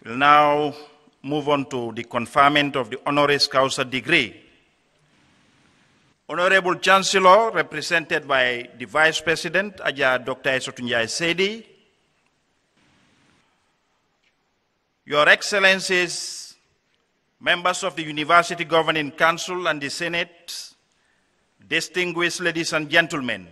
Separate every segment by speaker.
Speaker 1: We'll now move on to the conferment of the honoris causa degree. Honorable Chancellor, represented by the Vice President, Dr. Esotunjai Sedi, Your Excellencies, members of the University Governing Council and the Senate, distinguished ladies and gentlemen,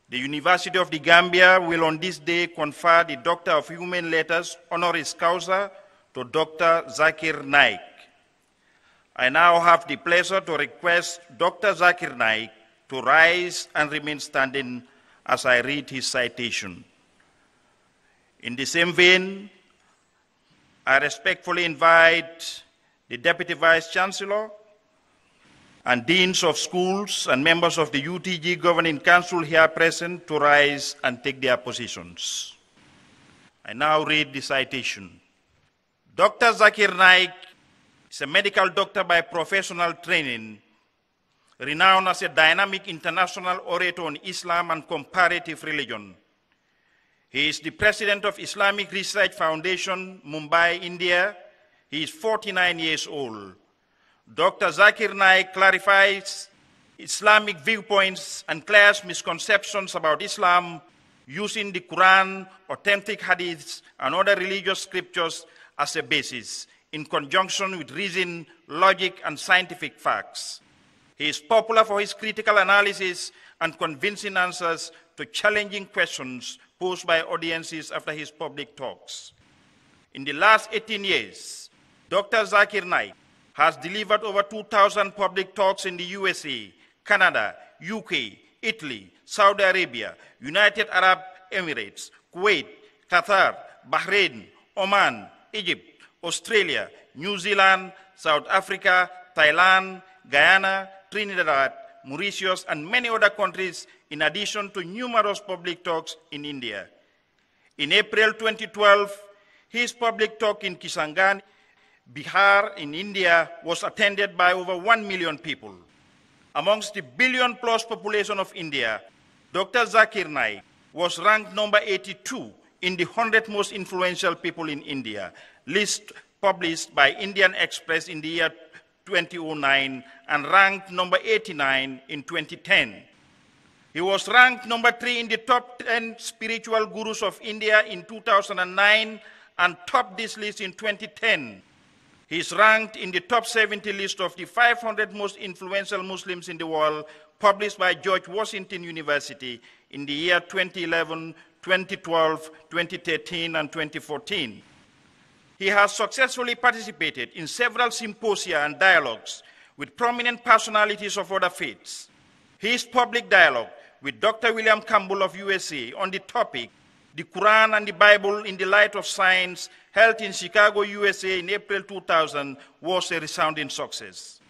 Speaker 1: the University of the Gambia will on this day confer the Doctor of Human Letters honoris causa to Dr. Zakir Naik. I now have the pleasure to request Dr. Zakir Naik to rise and remain standing as I read his citation. In the same vein, I respectfully invite the Deputy Vice Chancellor and Deans of Schools and members of the UTG Governing Council here present to rise and take their positions. I now read the citation. Dr. Zakir Naik is a medical doctor by professional training, renowned as a dynamic international orator on Islam and comparative religion. He is the president of Islamic Research Foundation, Mumbai, India. He is 49 years old. Dr. Zakir Naik clarifies Islamic viewpoints and clears misconceptions about Islam using the Quran, authentic hadiths, and other religious scriptures as a basis, in conjunction with reason, logic, and scientific facts. He is popular for his critical analysis and convincing answers to challenging questions posed by audiences after his public talks. In the last 18 years, Dr. Zakir Naik has delivered over 2,000 public talks in the USA, Canada, UK, Italy, Saudi Arabia, United Arab Emirates, Kuwait, Qatar, Bahrain, Oman, Egypt, Australia, New Zealand, South Africa, Thailand, Guyana, Trinidad, Mauritius, and many other countries, in addition to numerous public talks in India. In April 2012, his public talk in Kishanganj, Bihar in India was attended by over 1 million people. Amongst the billion-plus population of India, Dr. Zakir Naik was ranked number 82 in the 100 most influential people in India, list published by Indian Express in the year 2009 and ranked number 89 in 2010. He was ranked number 3 in the top 10 spiritual gurus of India in 2009 and topped this list in 2010. He is ranked in the top 70 list of the 500 most influential Muslims in the world, published by George Washington University in the year 2011, 2012, 2013, and 2014. He has successfully participated in several symposia and dialogues with prominent personalities of other faiths. His public dialogue with Dr. William Campbell of USA on the topic, The Quran and the Bible in the Light of Science, held in Chicago, USA in April 2000, was a resounding success.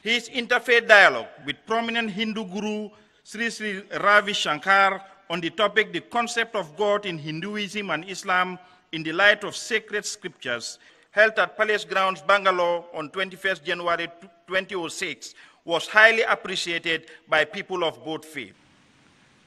Speaker 1: His interfaith dialogue with prominent Hindu guru Sri Sri Ravi Shankar on the topic, The Concept of God in Hinduism and Islam in the Light of Sacred Scriptures, held at Palace Grounds, Bangalore on 21st January 2006, was highly appreciated by people of both faiths.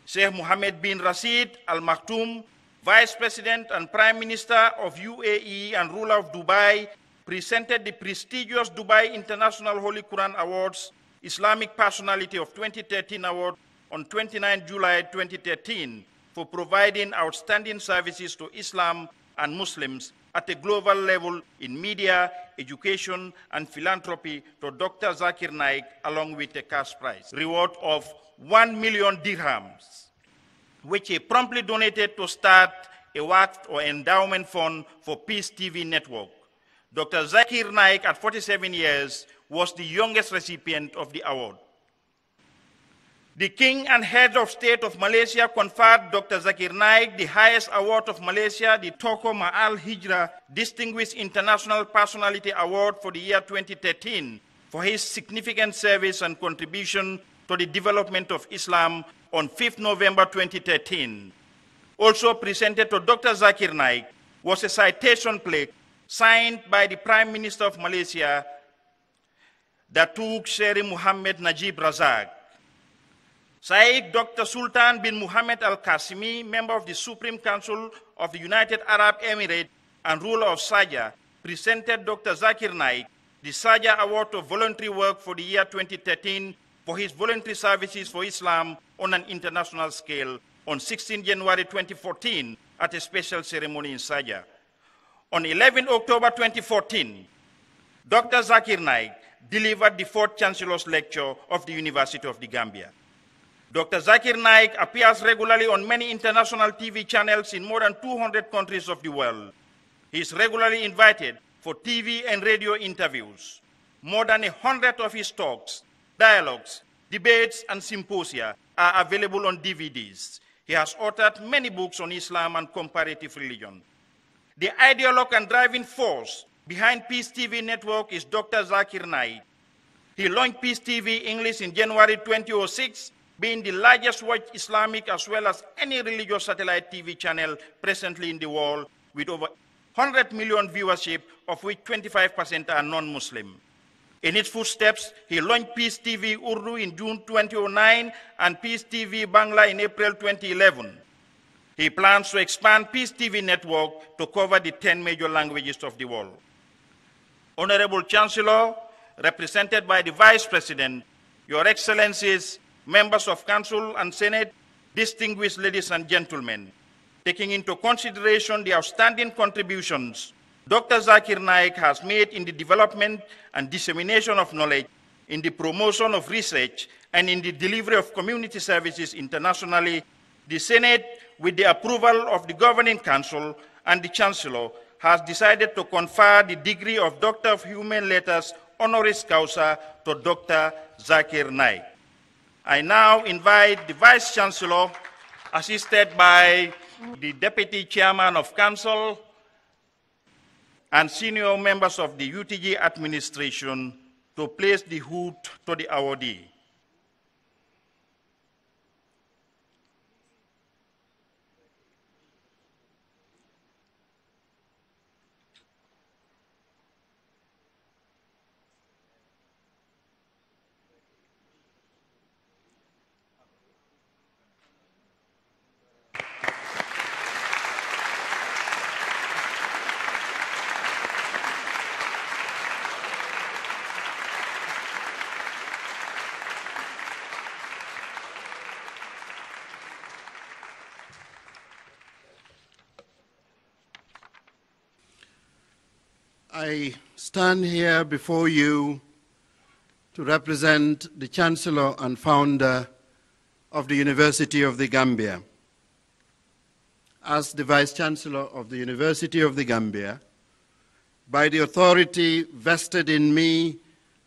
Speaker 1: Sheikh Mohammed bin Rashid Al Maktoum, Vice President and Prime Minister of UAE and ruler of Dubai, presented the prestigious Dubai International Holy Quran Awards Islamic Personality of 2013 Award on 29 July 2013 for providing outstanding services to Islam and Muslims at a global level in media, education, and philanthropy to Dr. Zakir Naik, along with a cash prize reward of 1 million dirhams, which he promptly donated to start a Waqf or endowment fund for Peace TV network. Dr. Zakir Naik, at 47 years, was the youngest recipient of the award. The King and Head of State of Malaysia conferred Dr. Zakir Naik the highest award of Malaysia, the Tokoh Ma'al Hijrah Distinguished International Personality Award for the year 2013, for his significant service and contribution to the development of Islam on 5th November 2013. Also presented to Dr. Zakir Naik was a citation plaque signed by the Prime Minister of Malaysia, Datuk Seri Muhammad Najib Razak. Syed Dr. Sultan bin Muhammad Al Qasimi, member of the Supreme Council of the United Arab Emirates, and ruler of Saja, presented Dr. Zakir Naik the Saja Award of Voluntary Work for the year 2013 for his voluntary services for Islam on an international scale on 16 January 2014 at a special ceremony in Saja. On 11 October 2014, Dr. Zakir Naik delivered the 4th Chancellor's Lecture of the University of the Gambia. Dr. Zakir Naik appears regularly on many international TV channels in more than 200 countries of the world. He is regularly invited for TV and radio interviews. More than 100 of his talks, dialogues, debates, and symposia are available on DVDs. He has authored many books on Islam and comparative religion. The ideologue and driving force behind Peace TV network is Dr. Zakir Naik. He launched Peace TV English in January 2006, being the largest watched Islamic as well as any religious satellite TV channel presently in the world, with over 100 million viewership, of which 25% are non-Muslim. In its footsteps, he launched Peace TV Urdu in June 2009 and Peace TV Bangla in April 2011. He plans to expand Peace TV network to cover the 10 major languages of the world. Honorable Chancellor, represented by the Vice President, Your Excellencies, members of Council and Senate, distinguished ladies and gentlemen, taking into consideration the outstanding contributions Dr. Zakir Naik has made in the development and dissemination of knowledge, in the promotion of research, and in the delivery of community services internationally, the Senate, with the approval of the Governing Council and the Chancellor, has decided to confer the degree of Doctor of Human Letters honoris causa to Dr. Zakir Naik. I now invite the Vice Chancellor, assisted by the Deputy Chairman of Council and senior members of the UTG administration, to place the hood to the awardee.
Speaker 2: I stand here before you to represent the Chancellor and founder of the University of the Gambia. As the Vice Chancellor of the University of the Gambia, by the authority vested in me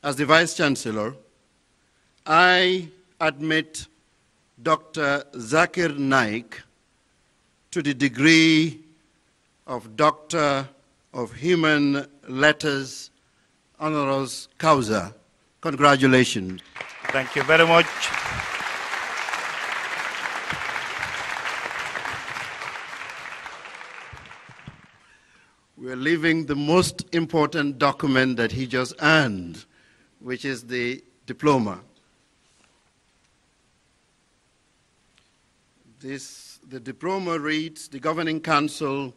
Speaker 2: as the Vice Chancellor, I admit Dr. Zakir Naik to the degree of Doctor of Human Letters honoris causa. Congratulations.
Speaker 1: Thank you very much.
Speaker 2: We're leaving the most important document that he just earned, which is the diploma. The diploma reads, the Governing Council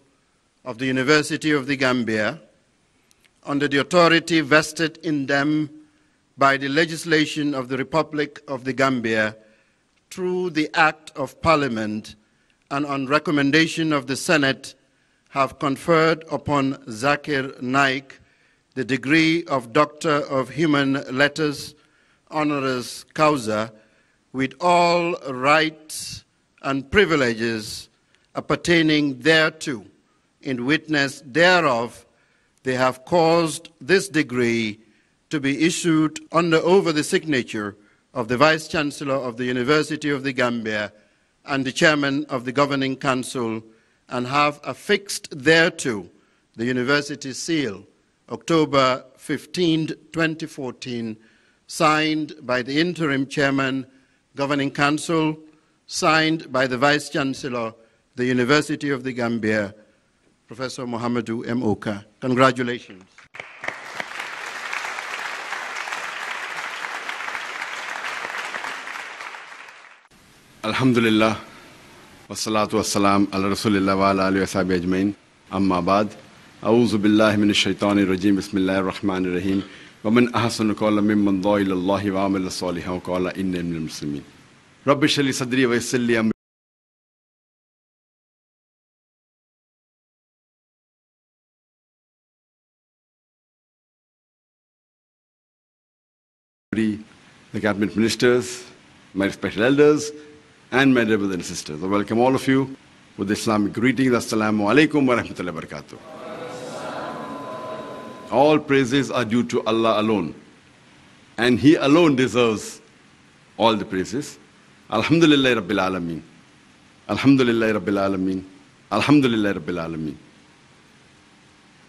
Speaker 2: of the University of the Gambia, under the authority vested in them by the legislation of the Republic of the Gambia, through the Act of Parliament, and on recommendation of the Senate, have conferred upon Zakir Naik the degree of Doctor of Human Letters honoris causa, with all rights and privileges appertaining thereto. In witness thereof, they have caused this degree to be issued over the signature of the Vice Chancellor of the University of the Gambia and the Chairman of the Governing Council, and have affixed thereto the University seal, October 15, 2014, signed by the Interim Chairman, Governing Council, signed by the Vice Chancellor, the University of the Gambia, Professor Mohamedou M. Oka. Congratulations.
Speaker 3: Alhamdulillah, wassalatu wassalam ala rasulillah wa ala alihi wa sahbihi ajmain, amma ba'd. أعوذ بالله من الشيطان الرجيم بسم الله الرحمن الرحيم ومن أحسن قولا ممن دعا إلى الله وعمل صالحا وقال إنني من المسلمين رب اشرح لي صدري ويسر لي أمري the cabinet ministers, my respected elders, and my dear brothers and sisters. I welcome all of you with the Islamic greetings. Assalamu alaikum wa rahmatullahi wa barakatuh. All praises are due to Allah alone, and He alone deserves all the praises. Alhamdulillah Rabbil Alameen. Alhamdulillah Rabbil Alameen. Alhamdulillah Rabbil Alameen.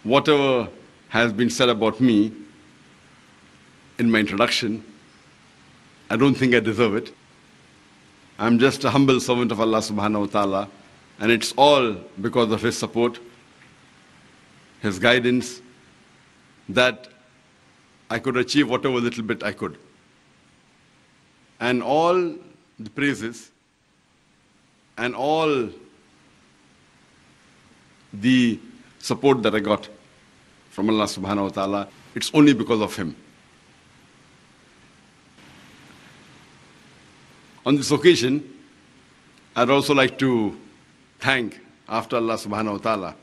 Speaker 3: Whatever has been said about me in my introduction, I don't think I deserve it. I'm just a humble servant of Allah subhanahu wa ta'ala, and it's all because of His support, His guidance, that I could achieve whatever little bit I could. And all the praises and all the support that I got from Allah subhanahu wa ta'ala, it's only because of Him. On this occasion, I'd also like to thank, after Allah subhanahu wa ta'ala,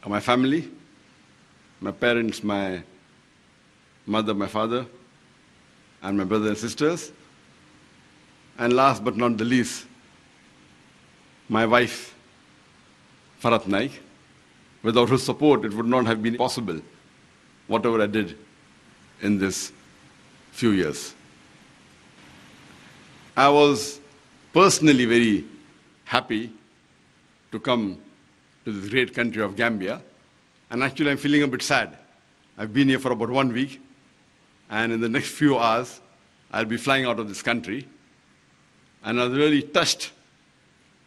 Speaker 3: my family, my parents, my mother, my father, and my brothers and sisters. And last but not the least, my wife, Farat Naik. Without her support, it would not have been possible, whatever I did in this few years. I was personally very happy to come to this great country of Gambia, and actually I'm feeling a bit sad. I've been here for about 1 week, and in the next few hours I'll be flying out of this country, and I was really touched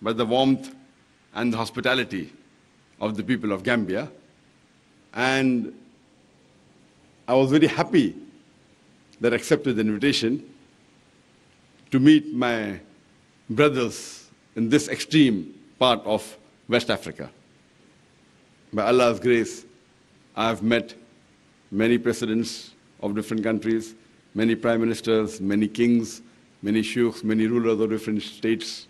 Speaker 3: by the warmth and the hospitality of the people of Gambia, and I was very happy that I accepted the invitation to meet my brothers in this extreme part of West Africa. By Allah's grace, I have met many presidents of different countries, many prime ministers, many kings, many sheikhs, many rulers of different states.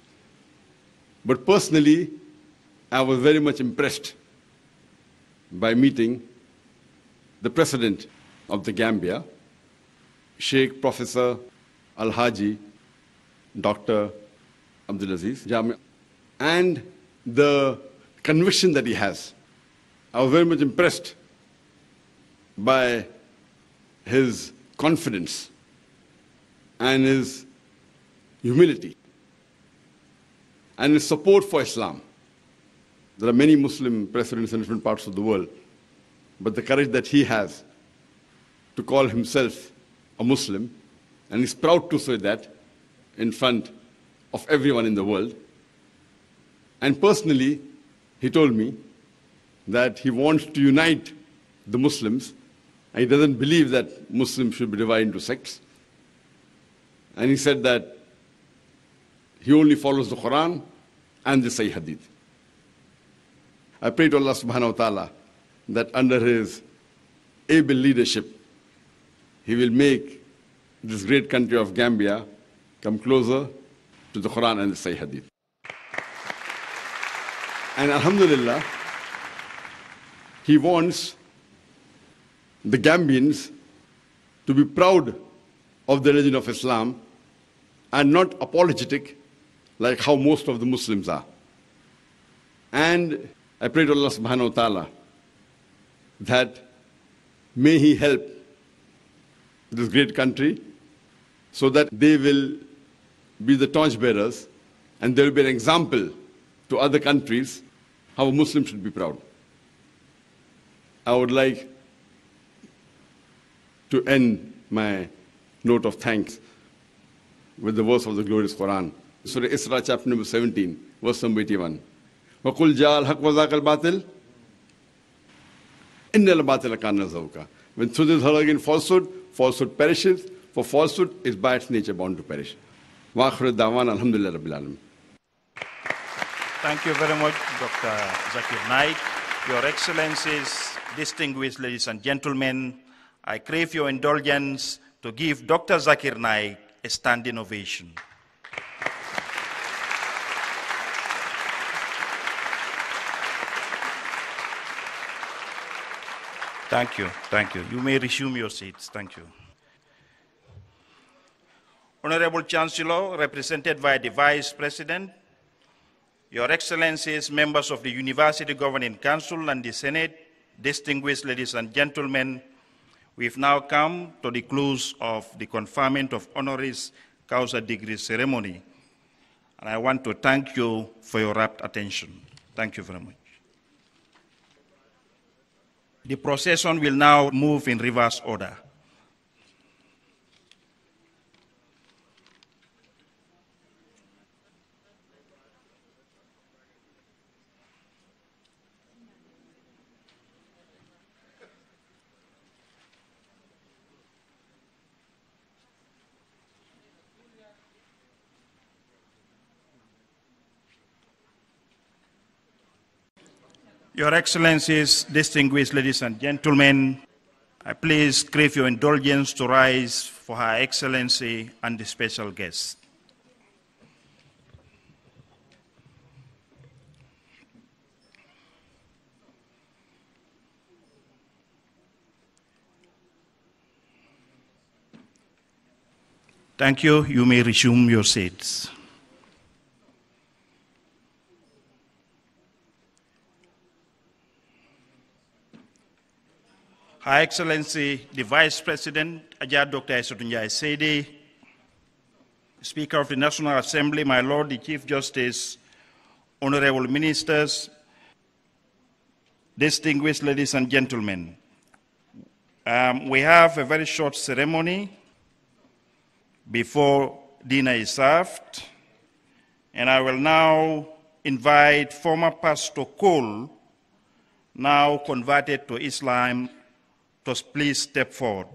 Speaker 3: But personally, I was very much impressed by meeting the president of the Gambia, Sheikh Professor Al-Haji Dr. Abdulaziz Jami, and the conviction that he has. I was very much impressed by his confidence and his humility and his support for Islam. There are many Muslim presidents in different parts of the world, but the courage that he has to call himself a Muslim, and he's proud to say that in front of everyone in the world. And personally, he told me that he wants to unite the Muslims, and he doesn't believe that Muslims should be divided into sects. And he said that he only follows the Quran and the Sahih Hadith. I pray to Allah subhanahu wa ta'ala that under his able leadership, he will make this great country of Gambia come closer to the Quran and the Sahih Hadith. And alhamdulillah, he wants the Gambians to be proud of the religion of Islam and not apologetic like how most of the Muslims are. And I pray to Allah subhanahu wa ta'ala that may He help this great country so that they will be the torchbearers and there will be an example to other countries how a Muslim should be proud. I would like to end my note of thanks with the verse of the glorious Quran. Surah Isra, chapter number 17, verse number 81. وَقُلْ جَاءَ الْحَقُّ وَزَاقَ الْبَاطِلِ إِنَّ الْبَاطِلَ كَانَ زَهُوقًا. When truth is heard against falsehood, falsehood perishes, for falsehood is by its nature bound to perish. وَآخِرُ الدَّعْوَانَ الْحَمْدُ لِلَّهِ رَبِّ الْعَالَمِينَ.
Speaker 1: Thank you very much, Dr. Zakir Naik. Your Excellencies, distinguished ladies and gentlemen, I crave your indulgence to give Dr. Zakir Naik a standing ovation. Thank you, thank you. You may resume your seats, thank you. Honorable Chancellor, represented by the Vice President, Your Excellencies, members of the University Governing Council and the Senate, distinguished ladies and gentlemen, we've now come to the close of the conferment of honoris causa degree ceremony, and I want to thank you for your rapt attention. Thank you very much. The procession will now move in reverse order. Your Excellencies, distinguished ladies and gentlemen, I please crave your indulgence to rise for Her Excellency and the special guest. Thank you. You may resume your seats. Her Excellency, the Vice President, Ajah Dr. Aissatou Seydi, Speaker of the National Assembly, my Lord, the Chief Justice, Honorable Ministers, distinguished ladies and gentlemen, we have a very short ceremony before dinner is served, and I will now invite former Pastor Cole, now converted to Islam, to please step forward.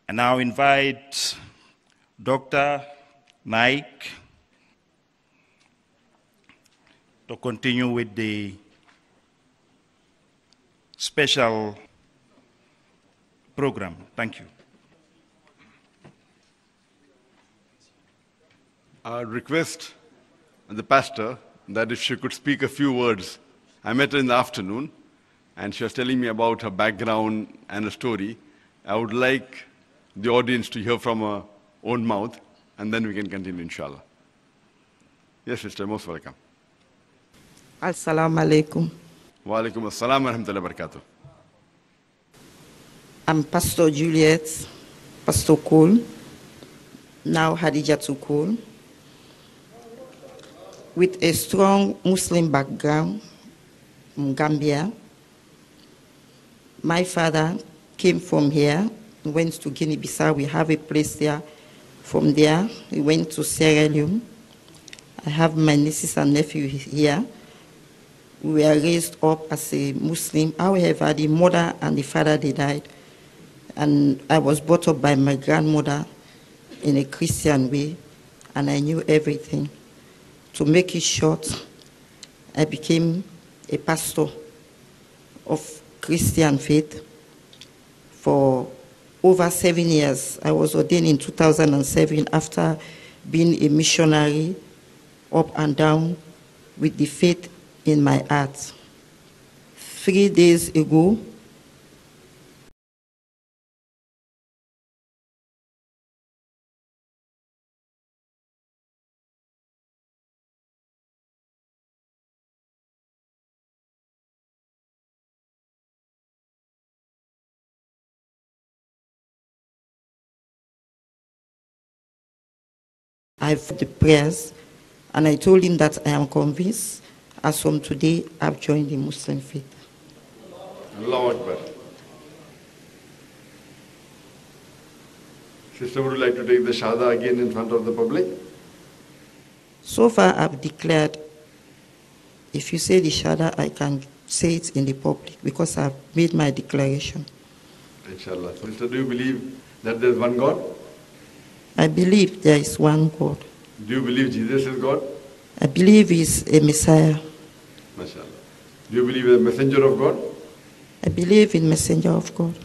Speaker 1: And now invite Dr. Naik to continue with the special program. Thank you.
Speaker 3: I request the pastor that if she could speak a few words. I met her in the afternoon, and she was telling me about her background and her story. I would like the audience to hear from her own mouth, and then we can continue, inshallah. Yes, sister, most welcome.
Speaker 4: Assalamu alaikum.
Speaker 3: Wa alaikum assalam wa rahmatullahi wa barakatuh.
Speaker 4: I'm Pastor Juliet, Pastor Cole, now Hadijatu Cole, with a strong Muslim background from Gambia. My father came from here, went to Guinea-Bissau. We have a place there. From there, he went to Sierra Leone. I have my nieces and nephews here. We were raised up as a Muslim. However, the mother and the father, they died. And I was brought up by my grandmother in a Christian way, and I knew everything. To make it short, I became a pastor of Christian faith for over 7 years. I was ordained in 2007 after being a missionary up and down with the faith in my heart. 3 days ago, I've the prayers, and I told him that I am convinced, as from today, I've joined the Muslim faith.
Speaker 3: Allahu Akbar. Sister, would you like to take the Shahada again in front of the public?
Speaker 4: So far, I've declared, if you say the Shahada, I can say it in the public, because I've made my declaration.
Speaker 3: Inshallah. Sister, do you believe that there's one God?
Speaker 4: I believe there is one God.
Speaker 3: Do you believe Jesus is God?
Speaker 4: I believe he is a Messiah.
Speaker 3: MashaAllah. Do you believe he is a messenger of God?
Speaker 4: I believe in messenger of God.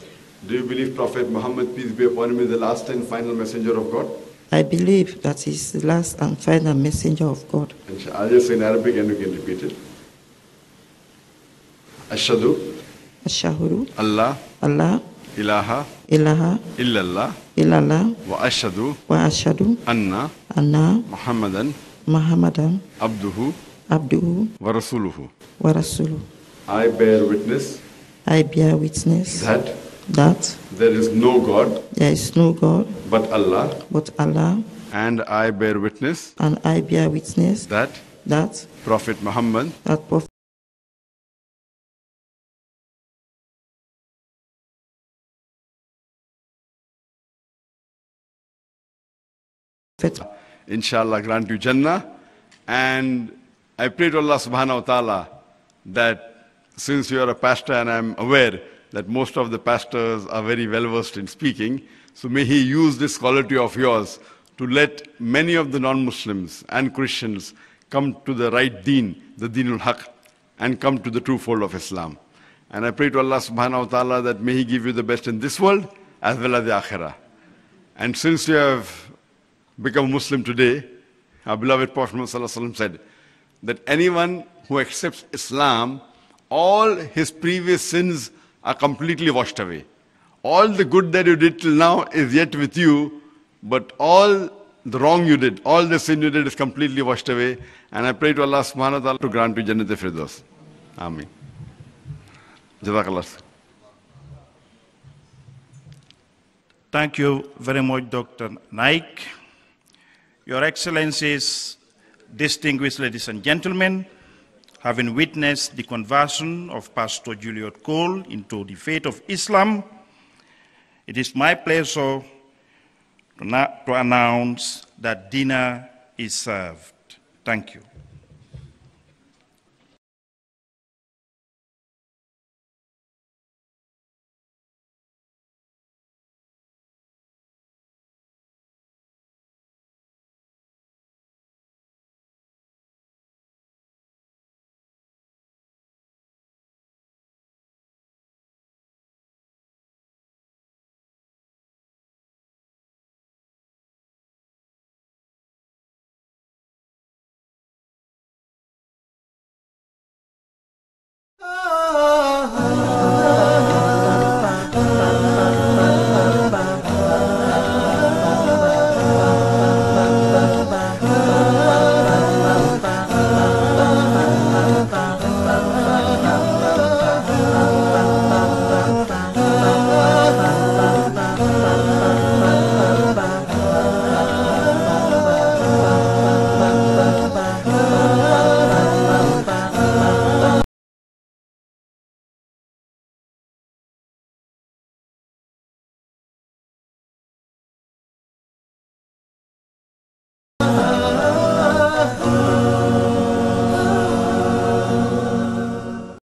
Speaker 3: Do you believe Prophet Muhammad, peace be upon him, is the last and final messenger of God?
Speaker 4: I believe that he is the last and final messenger of God.
Speaker 3: I'll just say in Arabic and you can repeat it. Ashhadu
Speaker 4: Ashhadu
Speaker 3: Allah
Speaker 4: Allah
Speaker 3: ilaha
Speaker 4: ilaha
Speaker 3: illallah
Speaker 4: illallah
Speaker 3: wa ashhadu
Speaker 4: wa ashhadu
Speaker 3: anna
Speaker 4: anna
Speaker 3: Muhammadan
Speaker 4: Muhammadan
Speaker 3: abduhu
Speaker 4: abduhu
Speaker 3: wa rasuluhu.
Speaker 4: wa rasuluhu.
Speaker 3: I bear witness
Speaker 4: I bear witness
Speaker 3: that
Speaker 4: that
Speaker 3: there is no God
Speaker 4: there is no God
Speaker 3: but Allah,
Speaker 4: but Allah,
Speaker 3: and I bear witness
Speaker 4: and I bear witness
Speaker 3: that
Speaker 4: that
Speaker 3: Prophet Muhammad
Speaker 4: Prophet
Speaker 3: inshallah grant you Jannah. And I pray to Allah subhanahu wa ta'ala that since you are a pastor and I'm aware that most of the pastors are very well versed in speaking, so may he use this quality of yours to let many of the non-Muslims and Christians come to the right deen, the Deenul Haq, and come to the true fold of Islam. And I pray to Allah subhanahu wa ta'ala that may he give you the best in this world as well as the akhirah. And since you have become Muslim today, our beloved Prophet Muhammad said that anyone who accepts Islam, all his previous sins are completely washed away. All the good that you did till now is yet with you, but all the wrong you did, all the sin you did is completely washed away. And I pray to Allah subhanahu wa ta'ala to grant you Jannat al-Firdaus. Ameen. Jazakallah.
Speaker 1: Thank you very much, Dr. Naik. Your Excellencies, distinguished ladies and gentlemen, having witnessed the conversion of Pastor Juliet Cole into the faith of Islam, it is my pleasure to announce that dinner is served. Thank you.